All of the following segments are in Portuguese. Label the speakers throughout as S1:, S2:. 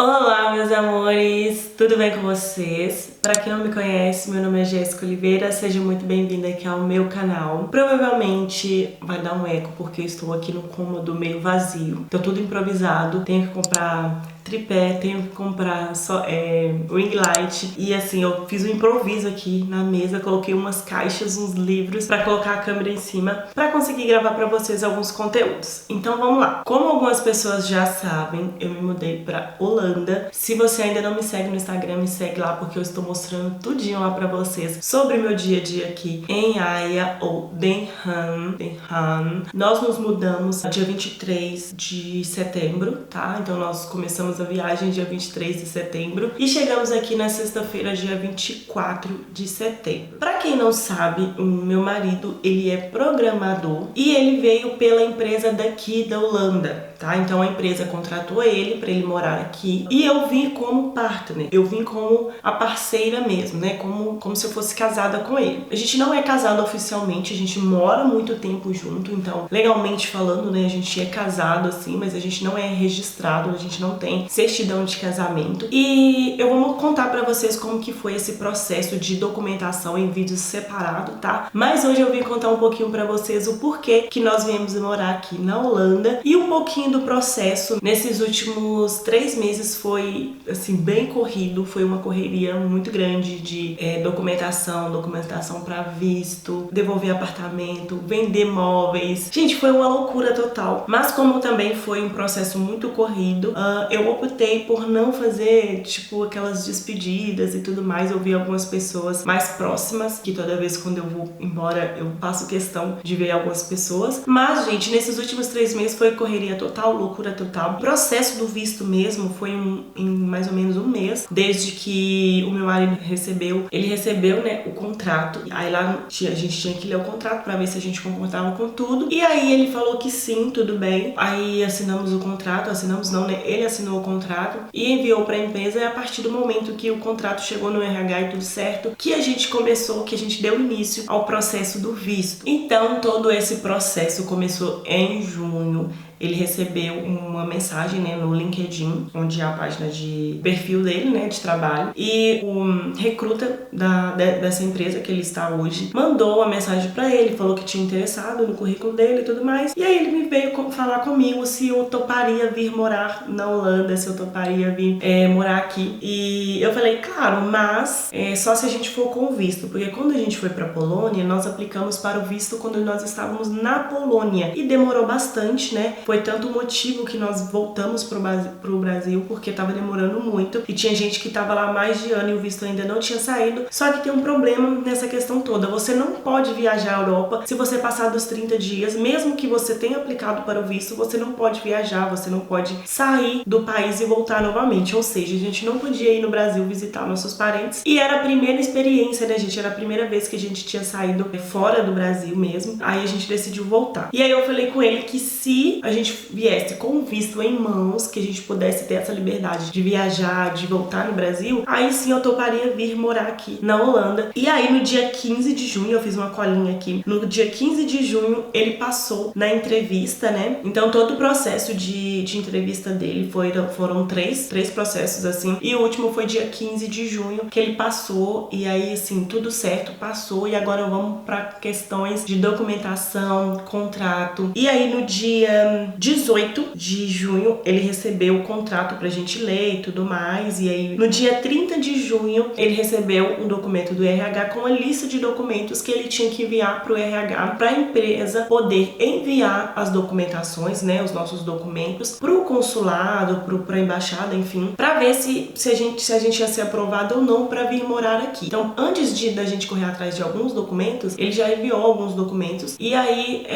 S1: Olá, meus amores! Tudo bem com vocês? Pra quem não me conhece, meu nome é Jéssica Oliveira, seja muito bem-vinda aqui ao meu canal. Provavelmente vai dar um eco porque eu estou aqui no cômodo meio vazio, então tudo improvisado, tenho que comprar tripé, tenho que comprar ring light e assim, eu fiz um improviso aqui na mesa, coloquei umas caixas, uns livros pra colocar a câmera em cima pra conseguir gravar pra vocês alguns conteúdos. Então vamos lá. Como algumas pessoas já sabem, eu me mudei pra Holanda. Se você ainda não me segue no Instagram, me segue lá porque eu estou mostrando tudinho lá pra vocês sobre o meu dia a dia aqui em Haia ou Den Haag. Nós nos mudamos dia 23 de setembro, tá? Então nós começamos a viagem dia 23 de setembro e chegamos aqui na sexta-feira, dia 24 de setembro. Pra quem não sabe, o meu marido, ele é programador e ele veio pela empresa daqui da Holanda, tá? Então a empresa contratou ele pra ele morar aqui e eu vim como partner, eu vim como a parceira mesmo, né? Como se eu fosse casada com ele. A gente não é casado oficialmente, a gente mora muito tempo junto, então legalmente falando, né, a gente é casado assim, mas a gente não é registrado, a gente não tem certidão de casamento. E eu vou contar pra vocês como que foi esse processo de documentação em vídeos separado, tá? Mas hoje eu vim contar um pouquinho pra vocês o porquê que nós viemos morar aqui na Holanda e um pouquinho do processo. Nesses últimos 3 meses foi, assim, bem corrido, foi uma correria muito grande de documentação pra visto, devolver apartamento, vender móveis. Gente, foi uma loucura total. Mas como também foi um processo muito corrido, eu optei por não fazer, tipo, aquelas despedidas e tudo mais. Eu vi algumas pessoas mais próximas, que toda vez quando eu vou embora, eu faço questão de ver algumas pessoas. Mas, gente, nesses últimos 3 meses foi correria total, loucura total. O processo do visto mesmo foi em mais ou menos um mês, desde que o meu marido recebeu, né, o contrato. Aí lá a gente tinha que ler o contrato pra ver se a gente concordava com tudo. E aí ele falou que sim, tudo bem. Aí assinamos o contrato, ele assinou o contrato e enviou pra empresa. E a partir do momento que o contrato chegou no RH e tudo certo, que a gente deu início ao processo do visto. Então todo esse processo começou em junho. Ele recebeu uma mensagem, né, no LinkedIn, onde é a página de perfil dele, né, de trabalho. E o recruta dessa empresa que ele está hoje mandou uma mensagem pra ele, falou que tinha interessado no currículo dele e tudo mais. E aí ele me veio falar comigo se eu toparia vir morar na Holanda, se eu toparia vir morar aqui. E eu falei, claro, mas só se a gente for com o visto, porque quando a gente foi pra Polônia, nós aplicamos para o visto quando nós estávamos na Polônia. E demorou bastante, né? Foi tanto o motivo que nós voltamos pro Brasil, porque tava demorando muito e tinha gente que tava lá há mais de ano e o visto ainda não tinha saído. Só que tem um problema nessa questão toda. Você não pode viajar à Europa se você passar dos 30 dias, mesmo que você tenha aplicado para o visto, você não pode viajar, você não pode sair do país e voltar novamente. Ou seja, a gente não podia ir no Brasil visitar nossos parentes. E era a primeira experiência, né, gente? Era a primeira vez que a gente tinha saído fora do Brasil mesmo. Aí a gente decidiu voltar. E aí eu falei com ele que se a gente viesse com o visto em mãos, que a gente pudesse ter essa liberdade de viajar, de voltar no Brasil, aí sim eu toparia vir morar aqui na Holanda. E aí no dia 15 de junho, eu fiz uma colinha aqui, no dia 15 de junho ele passou na entrevista, né? Então todo o processo de entrevista dele foram três processos assim, e o último foi dia 15 de junho que ele passou, e aí assim, tudo certo, passou, e agora vamos para questões de documentação, contrato. E aí no dia 18 de junho ele recebeu o contrato pra gente ler e tudo mais, e aí no dia 30 de junho ele recebeu um documento do RH com a lista de documentos que ele tinha que enviar pro RH, pra empresa poder enviar as documentações, né, os nossos documentos pro consulado, pra embaixada, enfim, pra ver se a gente ia ser aprovado ou não pra vir morar aqui. Então antes da gente correr atrás de alguns documentos, ele já enviou alguns documentos, e aí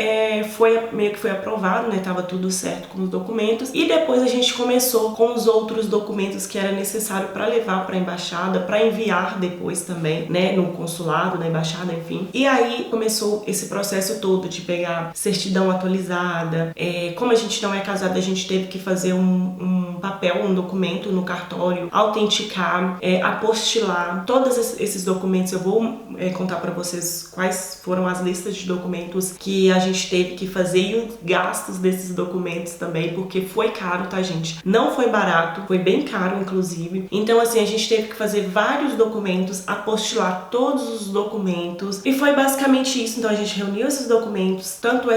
S1: meio que foi aprovado, né, tava tudo certo com os documentos, e depois a gente começou com os outros documentos que era necessário para levar para a embaixada, para enviar depois também, né, no consulado, na embaixada, enfim. E aí começou esse processo todo de pegar certidão atualizada. Como a gente não é casado, a gente teve que fazer um papel, um documento no cartório, autenticar, apostilar todos esses documentos. Eu vou contar para vocês quais foram as listas de documentos que a gente teve que fazer e os gastos desses esses documentos também, porque foi caro, tá, gente? Não foi barato, foi bem caro, inclusive. Então, assim, a gente teve que fazer vários documentos, apostilar todos os documentos, e foi basicamente isso. Então, a gente reuniu esses documentos, tanto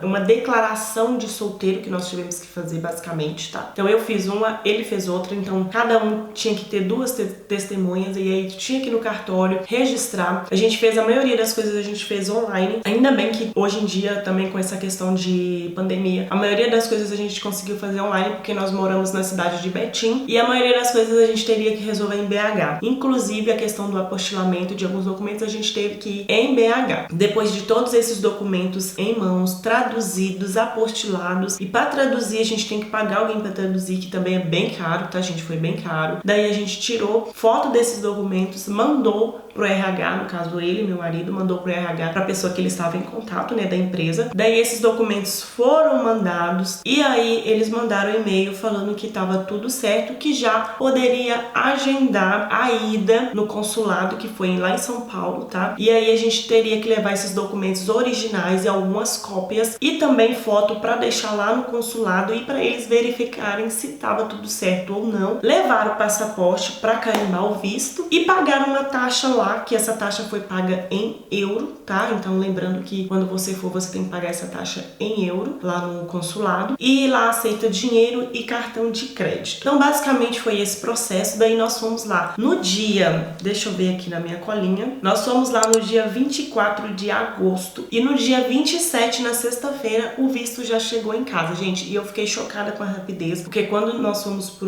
S1: uma declaração de solteiro que nós tivemos que fazer, basicamente, tá? Então, eu fiz uma, ele fez outra, então cada um tinha que ter duas testemunhas, e aí tinha que ir no cartório registrar. A gente fez a maioria das coisas, a gente fez online. Ainda bem que hoje em dia, também com essa questão de pandemia, a maioria das coisas a gente conseguiu fazer online, porque nós moramos na cidade de Betim, e a maioria das coisas a gente teria que resolver em BH. Inclusive, a questão do apostilamento de alguns documentos a gente teve que ir em BH. Depois de todos esses documentos em mãos, traduzidos, apostilados, e para traduzir a gente tem que pagar alguém para traduzir, que também é bem caro, tá, gente? Foi bem caro. Daí a gente tirou foto desses documentos, mandou pro RH, no caso ele, meu marido, mandou pro RH, pra pessoa que ele estava em contato, né, da empresa. Daí esses documentos foram mandados, e aí eles mandaram um e-mail falando que tava tudo certo, que já poderia agendar a ida no consulado, que foi lá em São Paulo, tá? E aí a gente teria que levar esses documentos originais e algumas cópias, e também foto pra deixar lá no consulado, e pra eles verificarem se tava tudo certo ou não. Levaram o passaporte pra carimbar o visto, e pagaram uma taxa lá, que essa taxa foi paga em euro, tá? Então lembrando que quando você for, você tem que pagar essa taxa em euro lá no consulado, e lá aceita dinheiro e cartão de crédito. Então basicamente foi esse processo. Daí nós fomos lá no dia, deixa eu ver aqui na minha colinha, nós fomos lá no dia 24 de agosto, e no dia 27, na sexta-feira, o visto já chegou em casa, gente, e eu fiquei chocada com a rapidez, porque quando nós fomos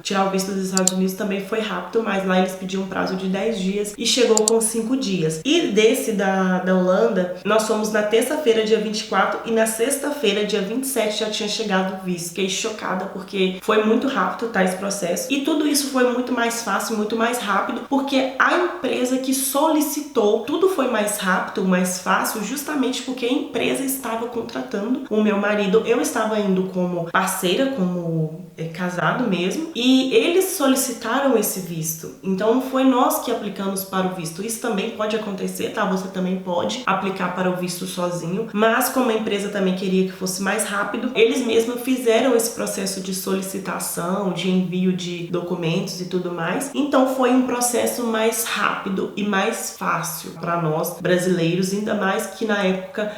S1: tirar o visto dos Estados Unidos também foi rápido, mas lá eles pediam um prazo de 10 dias e chegou com 5 dias. E desse da Holanda, nós fomos na terça-feira, dia 24, e na sexta-feira, dia 27, já tinha chegado o visto. Fiquei chocada porque foi muito rápido, tá, esse processo. E tudo isso foi muito mais fácil, muito mais rápido, porque a empresa que solicitou, tudo foi mais rápido, mais fácil, justamente porque a empresa estava contratando o meu marido. Eu estava indo como parceira, como casado mesmo, e eles solicitaram esse visto. Então não foi nós que aplicamos para o visto. Isso também pode acontecer, tá? Você também pode aplicar para o visto sozinho, mas como a empresa também queria que fosse mais rápido, eles mesmos fizeram esse processo de solicitação, de envio de documentos e tudo mais. Então foi um processo mais rápido e mais fácil para nós brasileiros, ainda mais que na época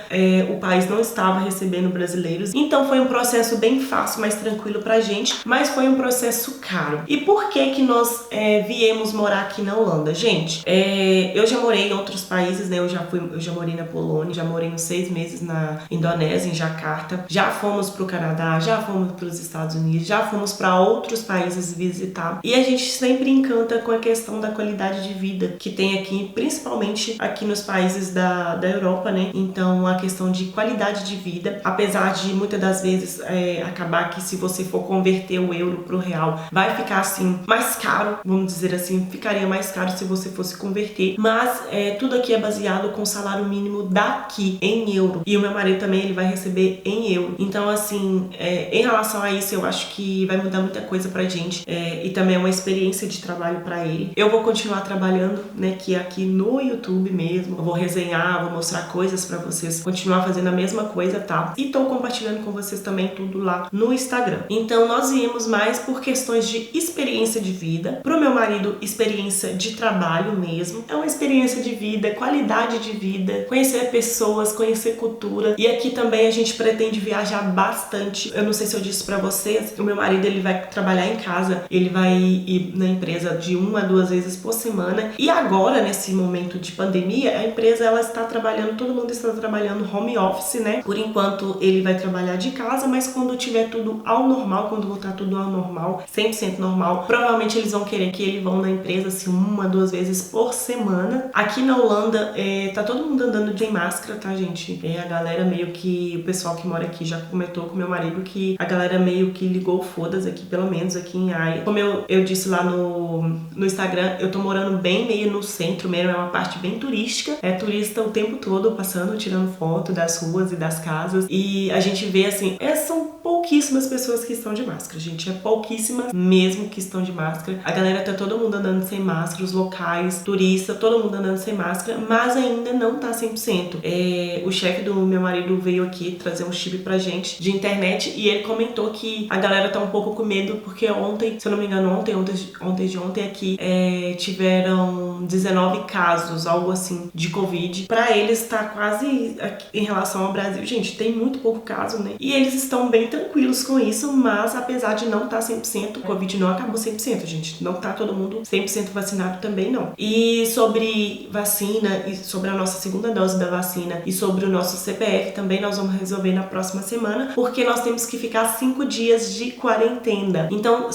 S1: o país não estava recebendo brasileiros. Então foi um processo bem fácil, mais tranquilo pra gente, mas foi um processo caro. E por que nós viemos morar aqui na Holanda? Gente, eu já morei em outros países, né? Eu já morei na Polônia, já morei uns 6 meses na Indonésia, em Jacarta, já fomos pro Canadá, já fomos pros Estados Unidos, já fomos para outros países visitar, e a gente sempre encanta com a questão da qualidade de vida que tem aqui, principalmente aqui nos países da Europa, né? Então a questão de qualidade de vida, apesar de muitas das vezes acabar que se você for converter o euro pro real, vai ficar assim mais caro, vamos dizer assim, ficaria mais caro se você fosse converter, mas tudo aqui é baseado com o salário mínimo daqui em euro, e o meu marido também ele vai receber em euro. Então assim, em relação a isso, eu acho que vai mudar muita coisa pra gente, e também é uma experiência de trabalho pra ele. Eu vou continuar trabalhando, né, que aqui no YouTube mesmo, eu vou resenhar, vou mostrar coisas pra vocês, continuar fazendo a mesma coisa, tá? E tô compartilhando com vocês também tudo lá no Instagram. Então nós viemos mais por questões de experiência de vida, pro meu marido experiência de trabalho mesmo, é uma experiência de vida, qualidade de vida, conhecer pessoas, conhecer cultura, e aqui também a gente pretende viajar bastante. Eu não sei se eu disse pra vocês, o meu marido ele vai trabalhar em casa, ele vai ir na empresa de 1 a 2 vezes por semana, e agora nesse momento de pandemia, a empresa ela está trabalhando, todo mundo está trabalhando home office, né? Por enquanto ele vai trabalhar de casa, mas quando tiver tudo ao normal, quando voltar tudo ao normal, 100% normal, provavelmente eles vão querer que ele vão na empresa assim 1 a 2 vezes por semana. Aqui na Holanda tá todo mundo andando sem máscara, tá, gente? A galera meio que, o pessoal que mora aqui já comentou com meu marido que a galera meio que ligou foda-se aqui, pelo menos aqui em Haia. Como eu disse lá no Instagram, eu tô morando bem meio no centro mesmo, é uma parte bem turística, é turista o tempo todo passando, tirando foto das ruas e das casas, e a gente vê assim, são pouquíssimas pessoas que estão de máscara, gente, pouquíssimas mesmo que estão de máscara. A galera tá todo mundo andando sem máscara, os locais turista, todo mundo andando sem máscara, mas ainda não tá 100%. O chefe do meu marido veio aqui trazer um chip pra gente de internet e ele comentou que a galera tá um pouco com medo porque ontem, se eu não me engano, ontem aqui tiveram 19 casos, algo assim, de Covid. Pra eles tá quase em relação ao Brasil. Gente, tem muito pouco caso, né? E eles estão bem tranquilos com isso, mas apesar de não tá 100%, o Covid não acabou 100%, gente. Não tá todo mundo 100% vacinado também, não. E sobre vacina, e sobre a nossa segunda dose da vacina, e sobre o nosso CPF também nós vamos resolver na próxima semana, porque nós temos que ficar 5 dias de quarentena. Então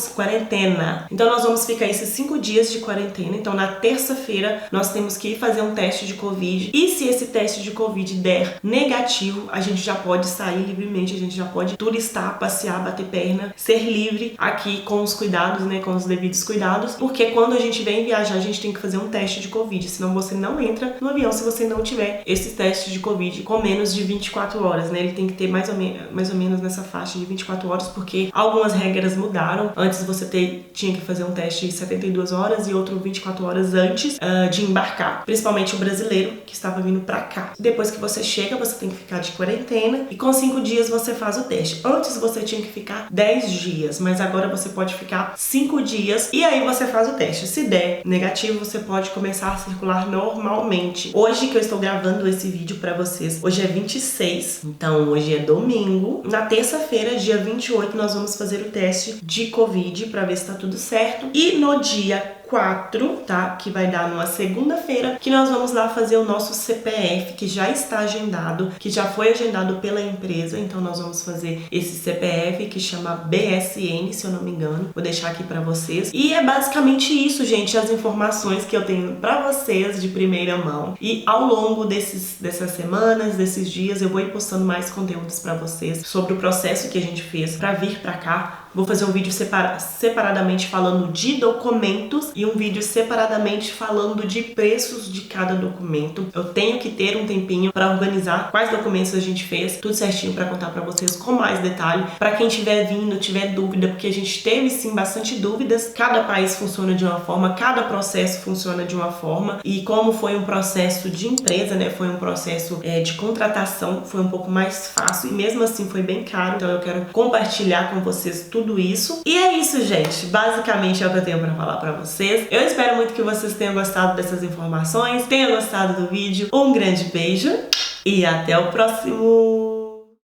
S1: nós vamos ficar esses 5 dias de quarentena. Então na terça-feira nós temos que ir fazer um teste de Covid. E se esse teste de Covid der negativo, a gente já pode sair livremente, a gente já pode turistar, passear, bater perna, ser livre aqui com os cuidados, né, com os devidos cuidados, porque quando a gente vem viajar, a gente tem que fazer um teste de Covid, senão você não entra no avião se você não tiver esse teste de Covid com menos de 24 horas, né? Ele tem que ter mais ou menos nessa faixa de 24 horas, porque algumas regras mudaram. Antes você tinha que fazer um teste de 72 horas e outro 24 horas antes de embarcar, principalmente o brasileiro que estava vindo pra cá. Depois que você chega, você tem que ficar de quarentena e com 5 dias você faz o teste. Antes você tinha que ficar 10 dias, mas agora você pode ficar 5 dias e aí você faz o teste. Se der negativo, você pode começar a circular normalmente. Hoje que eu estou gravando esse vídeo pra vocês, hoje é 26, então hoje é domingo. Na terça-feira, dia 28, nós vamos fazer o teste de Covid pra ver se tá tudo certo. E no dia 4, tá? Que vai dar numa segunda-feira, que nós vamos lá fazer o nosso CPF, que já está agendado, que já foi agendado pela empresa. Então nós vamos fazer esse CPF que chama BSN, se eu não me engano. Vou deixar aqui pra vocês. E é basicamente isso, gente, as informações que eu tenho pra vocês de primeira mão. E ao longo dessas semanas, desses dias, eu vou ir postando mais conteúdos pra vocês sobre o processo que a gente fez pra vir pra cá. Vou fazer um vídeo separadamente falando de documentos e um vídeo separadamente falando de preços de cada documento. Eu tenho que ter um tempinho para organizar quais documentos a gente fez, tudo certinho para contar para vocês com mais detalhe. Para quem tiver dúvida, porque a gente teve sim bastante dúvidas. Cada país funciona de uma forma, cada processo funciona de uma forma. E como foi um processo de empresa, né? Foi um processo de contratação, foi um pouco mais fácil e mesmo assim foi bem caro. Então eu quero compartilhar com vocês tudo isso. E é isso, gente. Basicamente é o que eu tenho pra falar pra vocês. Eu espero muito que vocês tenham gostado dessas informações, tenham gostado do vídeo. Um grande beijo e até o próximo!